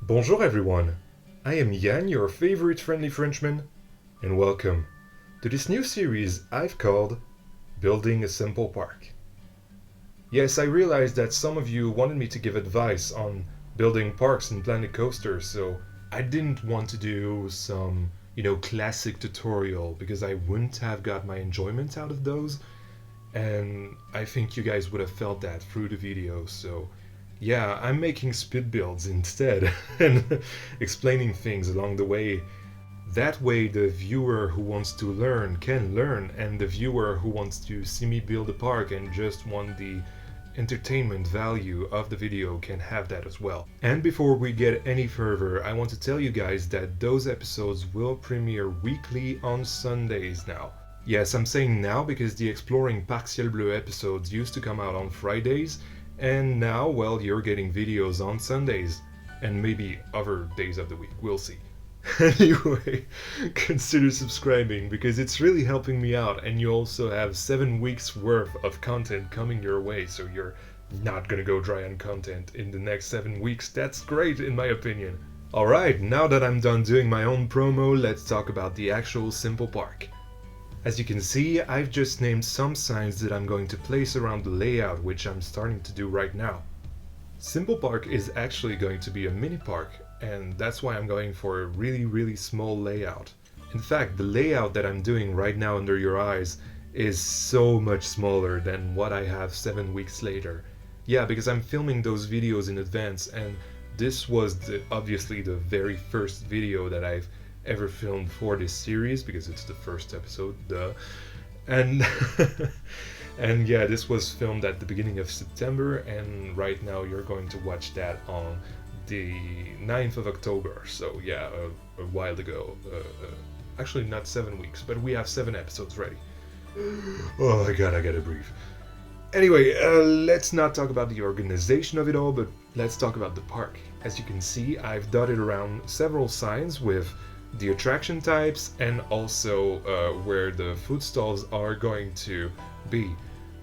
Bonjour everyone, I am Yann, your favorite friendly Frenchman, and welcome to this new series I've called Building a Simple Park. Yes, I realized that some of you wanted me to give advice on building parks and planet coasters, so I didn't want to do some, classic tutorial because I wouldn't have got my enjoyment out of those, and I think you guys would have felt that through the video, so yeah, I'm making speed builds instead and explaining things along the way. That way the viewer who wants to learn can learn, and the viewer who wants to see me build a park and just want the entertainment value of the video can have that as well. And before we get any further, I want to tell you guys that those episodes will premiere weekly on Sundays now. Yes, I'm saying now because the Exploring Parc Ciel Bleu episodes used to come out on Fridays, and now, well, you're getting videos on Sundays, and maybe other days of the week, we'll see. Anyway, consider subscribing because it's really helping me out, and you also have 7 weeks worth of content coming your way, so you're not gonna go dry on content in the next 7 weeks. That's great in my opinion. Alright, now that I'm done doing my own promo, let's talk about the actual simple park. As you can see, I've just named some signs that I'm going to place around the layout, which I'm starting to do right now. Simple Park is actually going to be a mini park, and that's why I'm going for a really small layout. In fact, the layout that I'm doing right now under your eyes is so much smaller than what I have 7 weeks later. Yeah, because I'm filming those videos in advance, and this was obviously the very first video that I've ever filmed for this series because it's the first episode, duh. And and yeah, this was filmed at the beginning of September, and right now you're going to watch that on the 9th of October, so yeah, a while ago. Actually not 7 weeks, but we have 7 episodes ready. Oh my god, I gotta breathe. Anyway, let's not talk about the organization of it all, but let's talk about the park. As you can see, I've dotted around several signs with the attraction types and also where the food stalls are going to be.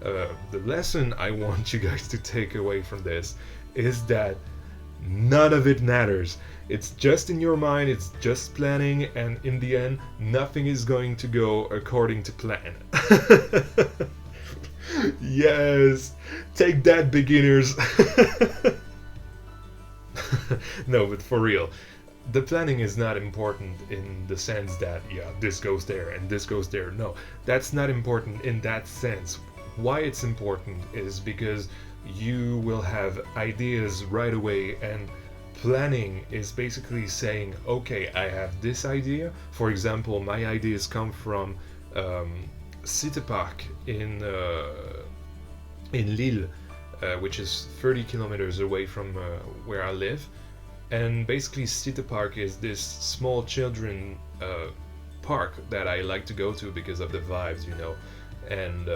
The lesson I want you guys to take away from this is that none of it matters. It's just in your mind, it's just planning, and in the end, nothing is going to go according to plan. Yes, take that, beginners. No, but for real. The planning is not important in the sense that, yeah, this goes there and this goes there. No, that's not important in that sense. Why it's important is because you will have ideas right away, and planning is basically saying, okay, I have this idea. For example, my ideas come from Cité Park in Lille, which is 30 kilometers away from where I live. And basically Cité Park is this small children park that I like to go to because of the vibes, and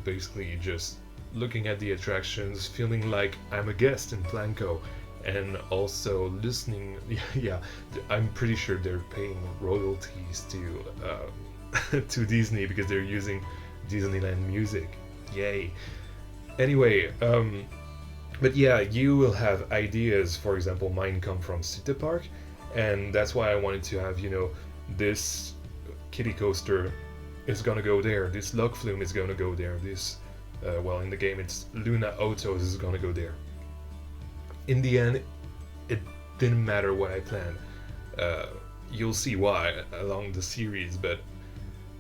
basically just looking at the attractions, feeling like I'm a guest in Planco, and also listening. Yeah, I'm pretty sure they're paying royalties to to Disney because they're using Disneyland music. Yay. Anyway, but yeah, you will have ideas. For example, mine come from Cité Park, and that's why I wanted to have, this kiddie coaster is gonna go there, this log flume is gonna go there, this, well, in the game it's Luna Autos is gonna go there. In the end, it didn't matter what I planned. You'll see why along the series, but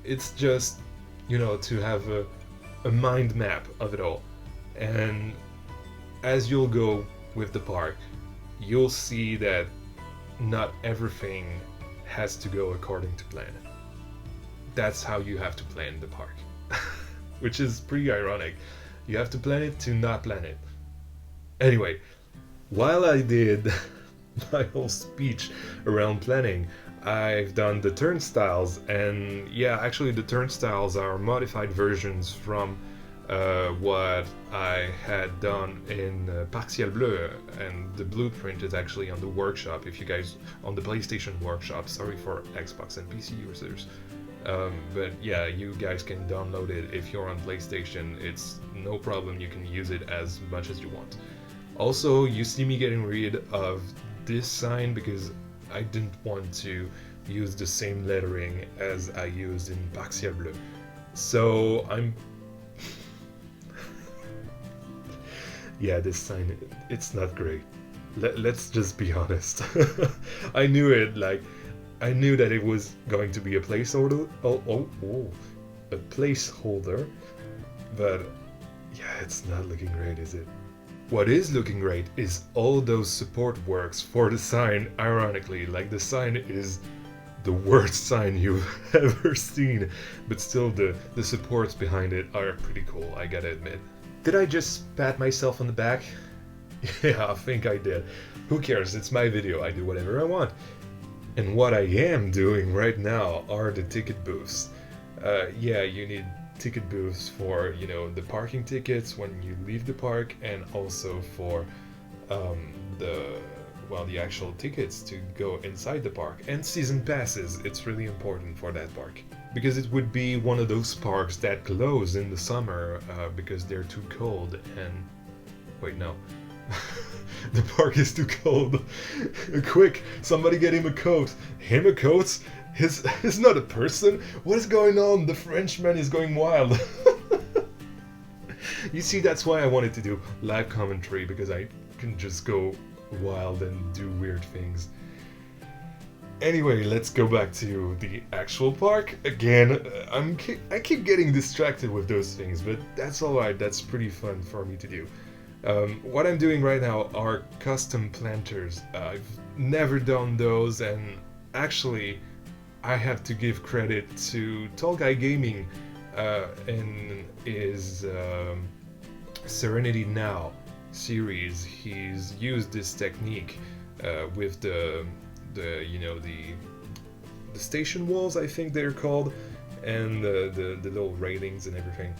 it's just, to have a mind map of it all. And as you'll go with the park, you'll see that not everything has to go according to plan. That's how you have to plan the park. Which is pretty ironic. You have to plan it to not plan it. Anyway, while I did my whole speech around planning, I've done the turnstiles, and yeah, actually the turnstiles are modified versions from what I had done in Parc Ciel Bleu, and the blueprint is actually on the workshop. If you guys on the PlayStation workshop, sorry for Xbox and PC users, but yeah, you guys can download it if you're on PlayStation. It's no problem, you can use it as much as you want. Also, you see me getting rid of this sign because I didn't want to use the same lettering as I used in Parcia Bleu. So I'm... yeah, this sign, it's not great. Let's just be honest. I knew it, like, I knew that it was going to be a placeholder, a placeholder, but yeah, it's not looking great, is it? What is looking great is all those support works for the sign, ironically. Like, the sign is the worst sign you've ever seen, but still the supports behind it are pretty cool, I gotta admit. Did I just pat myself on the back? Yeah, I think I did. Who cares, it's my video, I do whatever I want. And what I am doing right now are the ticket booths. Yeah, you need ticket booths for, you know, the parking tickets when you leave the park, and also for the actual tickets to go inside the park, and season passes. It's really important for that park, because it would be one of those parks that close in the summer because they're too cold. And wait, no. The park is too cold. Quick, somebody get him a coat. Him a coat? He's not a person. What is going on? The Frenchman is going wild. You see, that's why I wanted to do live commentary, because I can just go wild and do weird things. Anyway, let's go back to the actual park. Again, I keep getting distracted with those things, but that's alright, that's pretty fun for me to do. What I'm doing right now are custom planters. I've never done those, and actually I have to give credit to Tall Guy Gaming in his Serenity Now series. He's used this technique with the station walls, I think they're called, and the little railings and everything.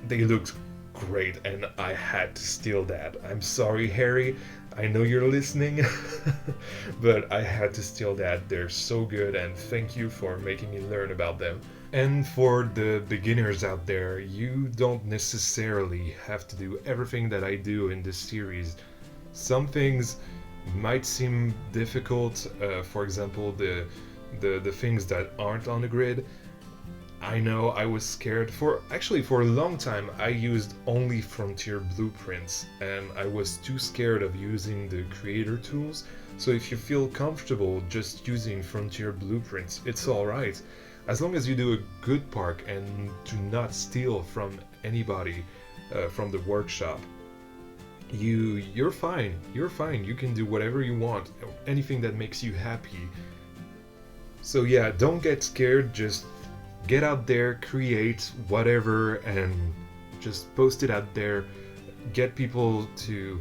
They looked great, and I had to steal that. I'm sorry, Harry, I know you're listening, but I had to steal that. They're so good, and thank you for making me learn about them. And for the beginners out there, you don't necessarily have to do everything that I do in this series. Some things might seem difficult, for example, the things that aren't on the grid. I know I was scared. For a long time I used only Frontier blueprints, and I was too scared of using the creator tools. So if you feel comfortable just using Frontier blueprints, it's alright. As long as you do a good park and do not steal from anybody from the workshop, you're fine. You're fine. You can do whatever you want, anything that makes you happy. So yeah, don't get scared, just get out there, create whatever, and just post it out there. Get people to,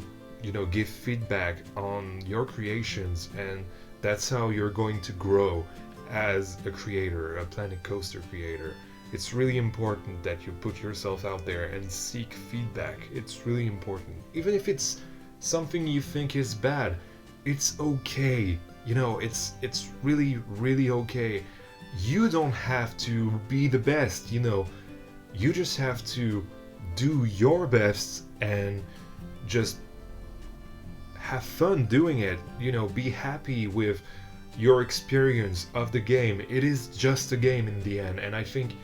give feedback on your creations, and that's how you're going to grow as a creator, a Planet Coaster creator. It's really important that you put yourself out there and seek feedback. It's really important. Even if it's something you think is bad, it's okay. It's really, really okay. You don't have to be the best, you just have to do your best and just have fun doing it. Be happy with your experience of the game. It is just a game in the end, and I think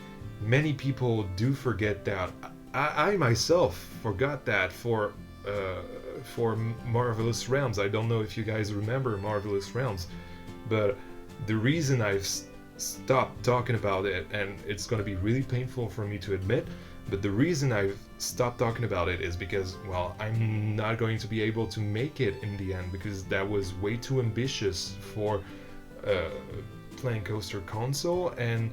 many people do forget that. I myself forgot that for Marvelous Realms. I don't know if you guys remember Marvelous Realms, but the reason I've stopped talking about it, and it's going to be really painful for me to admit, but the reason I've stopped talking about it is because, well, I'm not going to be able to make it in the end, because that was way too ambitious for Planet Coaster console, and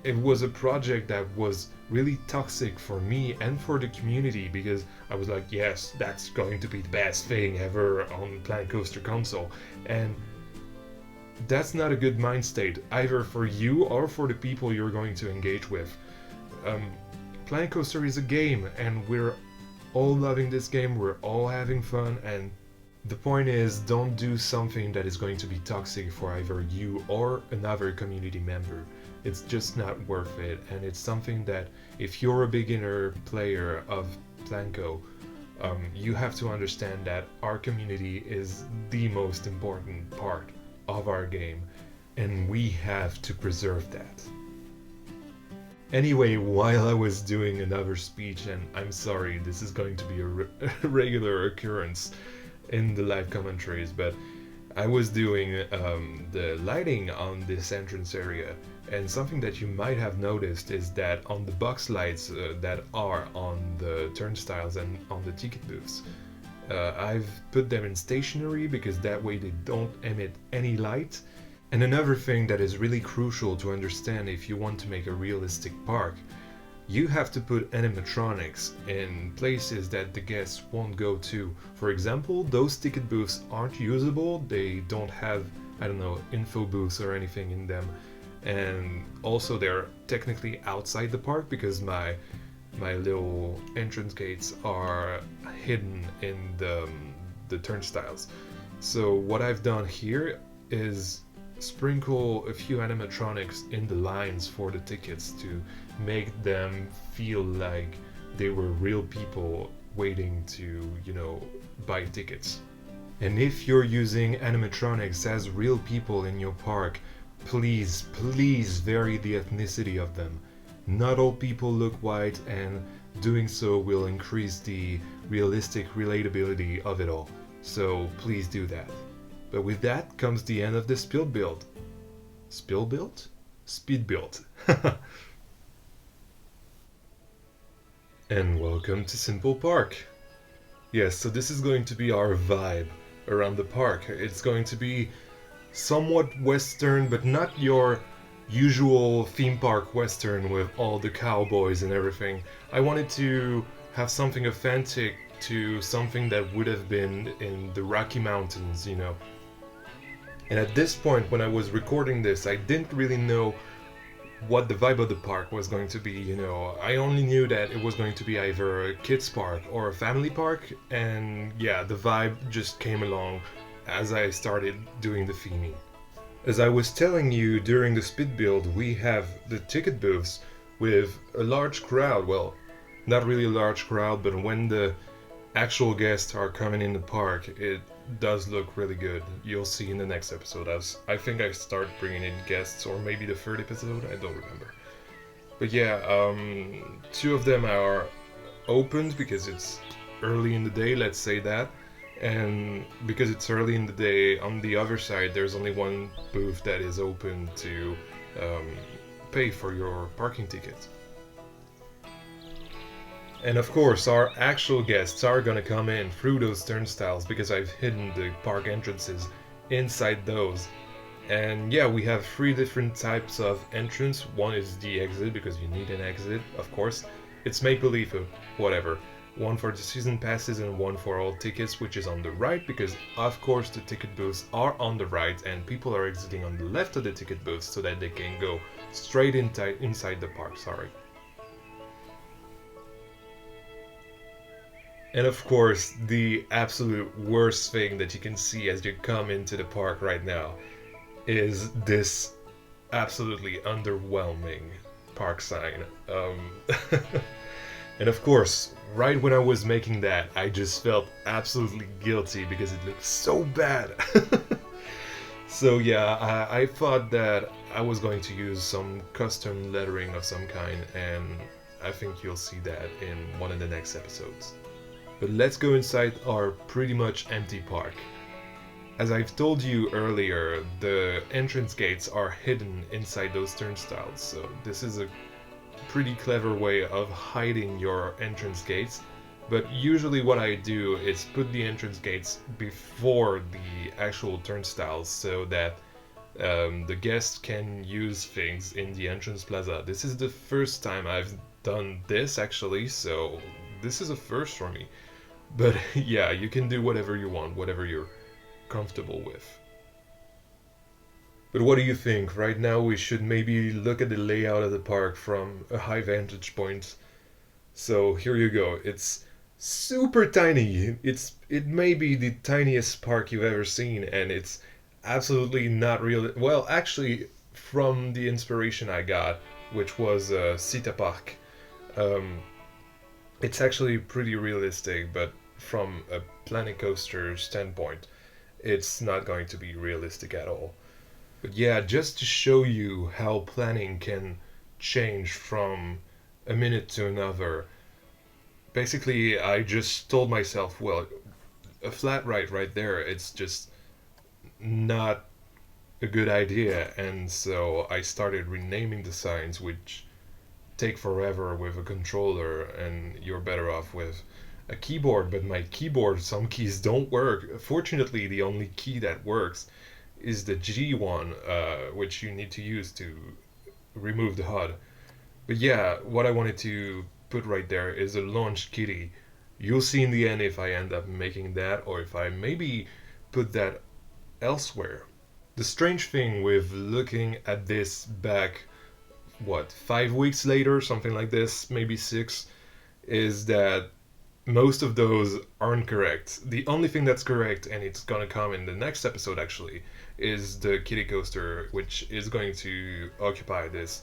it was a project that was really toxic for me and for the community, because I was like, yes, that's going to be the best thing ever on Planet Coaster console, and that's not a good mind state, either for you or for the people you're going to engage with. Planet Coaster is a game, and we're all loving this game, we're all having fun, and the point is, don't do something that is going to be toxic for either you or another community member. It's just not worth it, and it's something that if you're a beginner player of Planco, You have to understand that our community is the most important part of our game, and we have to preserve that. Anyway, while I was doing another speech, and I'm sorry, this is going to be a regular occurrence in the live commentaries, but I was doing the lighting on this entrance area, and something that you might have noticed is that on the box lights that are on the turnstiles and on the ticket booths, I've put them in stationary because that way they don't emit any light. And another thing that is really crucial to understand if you want to make a realistic park, you have to put animatronics in places that the guests won't go to. For example, those ticket booths aren't usable, they don't have, I don't know, info booths or anything in them. And also they're technically outside the park because my little entrance gates are hidden in the turnstiles. So what I've done here is sprinkle a few animatronics in the lines for the tickets to make them feel like they were real people waiting to, buy tickets. And if you're using animatronics as real people in your park, please vary the ethnicity of them. Not all people look white, and doing so will increase the realistic relatability of it all. So please do that. But with that comes the end of the Speedbuild. Speedbuild? Speedbuild. And welcome to Simple Park. Yes, so this is going to be our vibe around the park. It's going to be somewhat Western, but not your usual theme park Western with all the cowboys and everything. I wanted to have something authentic to something that would have been in the Rocky Mountains, And at this point, when I was recording this, I didn't really know what the vibe of the park was going to be, I only knew that it was going to be either a kids park or a family park, and yeah, the vibe just came along as I started doing the theming. As I was telling you during the Speedbuild, we have the ticket booths with a large crowd, well, not really a large crowd, but when the actual guests are coming in the park, it does look really good. You'll see in the next episode, as I think I start bringing in guests, or maybe the third episode, I don't remember. But yeah, two of them are opened because it's early in the day, let's say that. And because it's early in the day, on the other side, there's only one booth that is open to pay for your parking ticket. And of course, our actual guests are gonna come in through those turnstiles because I've hidden the park entrances inside those. And yeah, we have 3 different types of entrance. One is the exit because you need an exit, of course. It's make-believe, whatever. One for the season passes and one for all tickets, which is on the right because of course the ticket booths are on the right and people are exiting on the left of the ticket booths so that they can go straight inside the park, sorry. And of course, the absolute worst thing that you can see as you come into the park right now is this absolutely underwhelming park sign. And of course, right when I was making that, I just felt absolutely guilty because it looked so bad. So yeah, I thought that I was going to use some custom lettering of some kind, and I think you'll see that in one of the next episodes. But let's go inside our pretty much empty park. As I've told you earlier, the entrance gates are hidden inside those turnstiles, so this is a pretty clever way of hiding your entrance gates. But usually what I do is put the entrance gates before the actual turnstiles so that the guests can use things in the entrance plaza. This is the first time I've done this actually, so this is a first for me. But yeah, you can do whatever you want, whatever you're comfortable with. But what do you think? Right now we should maybe look at the layout of the park from a high vantage point. So here you go. It's super tiny. It may be the tiniest park you've ever seen, and it's absolutely not real. Well, actually, from the inspiration I got, which was Sita Park, it's actually pretty realistic, but from a planet coaster standpoint, it's not going to be realistic at all. But yeah, just to show you how planning can change from a minute to another, basically, I just told myself, well, a flat right there, it's just not a good idea. And so I started renaming the signs, which take forever with a controller, and you're better off with a keyboard. But my keyboard, some keys don't work. Fortunately, the only key that works is the G one, which you need to use to remove the HUD. But yeah, what I wanted to put right there is a launch kitty. You'll see in the end if I end up making that or if I maybe put that elsewhere. The strange thing with looking at this back, what, 5 weeks later, something like this, maybe six, is that most of those aren't correct. The only thing that's correct, and it's gonna come in the next episode actually, is the kiddie coaster, which is going to occupy this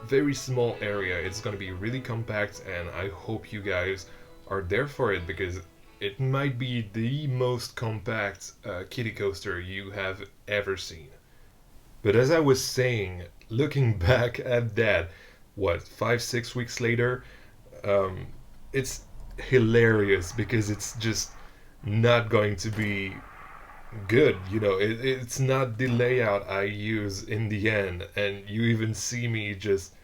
very small area. It's gonna be really compact, and I hope you guys are there for it because it might be the most compact kiddie coaster you have ever seen. But as I was saying, looking back at that, what, 5, 6 weeks later, it's hilarious because it's just not going to be good. It's not the layout I use in the end, and you even see me just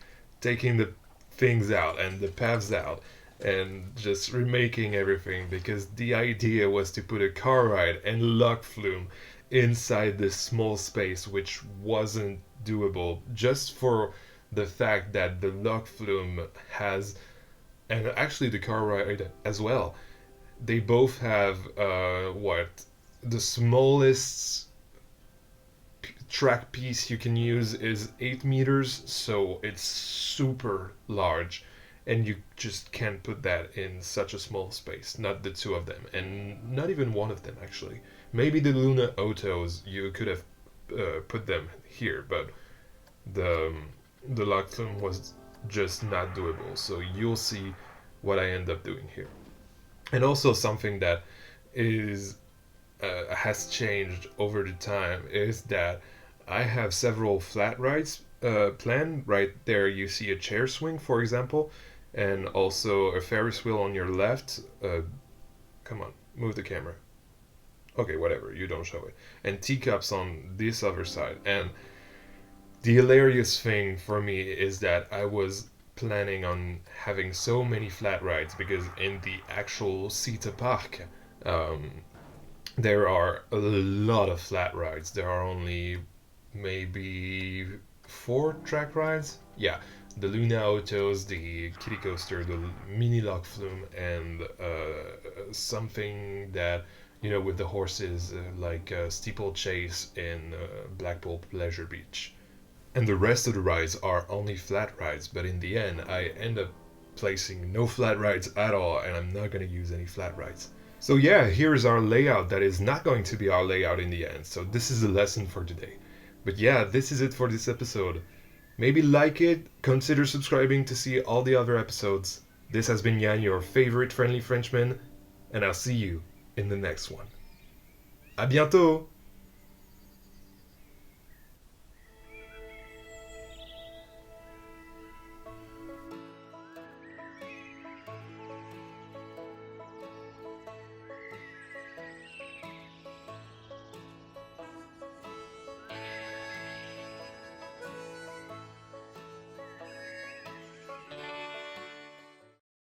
taking the things out and the paths out and just remaking everything because the idea was to put a car ride and lock flume inside this small space, which wasn't doable just for the fact that the lock flume has, and actually the car ride as well, they both have the smallest track piece you can use is 8 meters, so it's super large, and you just can't put that in such a small space. Not the two of them, and not even one of them actually. Maybe the Luna Autos, you could have put them here, but the the lock film was just not doable. So you'll see what I end up doing here. And also something that is has changed over the time is that I have several flat rides planned. Right there, you see a chair swing, for example, and also a Ferris wheel on your left. Come on, move the camera. Okay, whatever, you don't show it. And teacups on this other side. And the hilarious thing for me is that I was planning on having so many flat rides because in the actual Cita Park, um, there are a lot of flat rides. There are only maybe 4 track rides. Yeah, the Luna Autos, the Kiddie Coaster, the Mini Lock Flume, and something that, with the horses, like Steeplechase in Blackpool Pleasure Beach. And the rest of the rides are only flat rides, but in the end, I end up placing no flat rides at all, and I'm not going to use any flat rides. So yeah, here's our layout that is not going to be our layout in the end. So this is a lesson for today. But yeah, this is it for this episode. Maybe like it, consider subscribing to see all the other episodes. This has been Yann, your favorite friendly Frenchman, and I'll see you in the next one. À bientôt!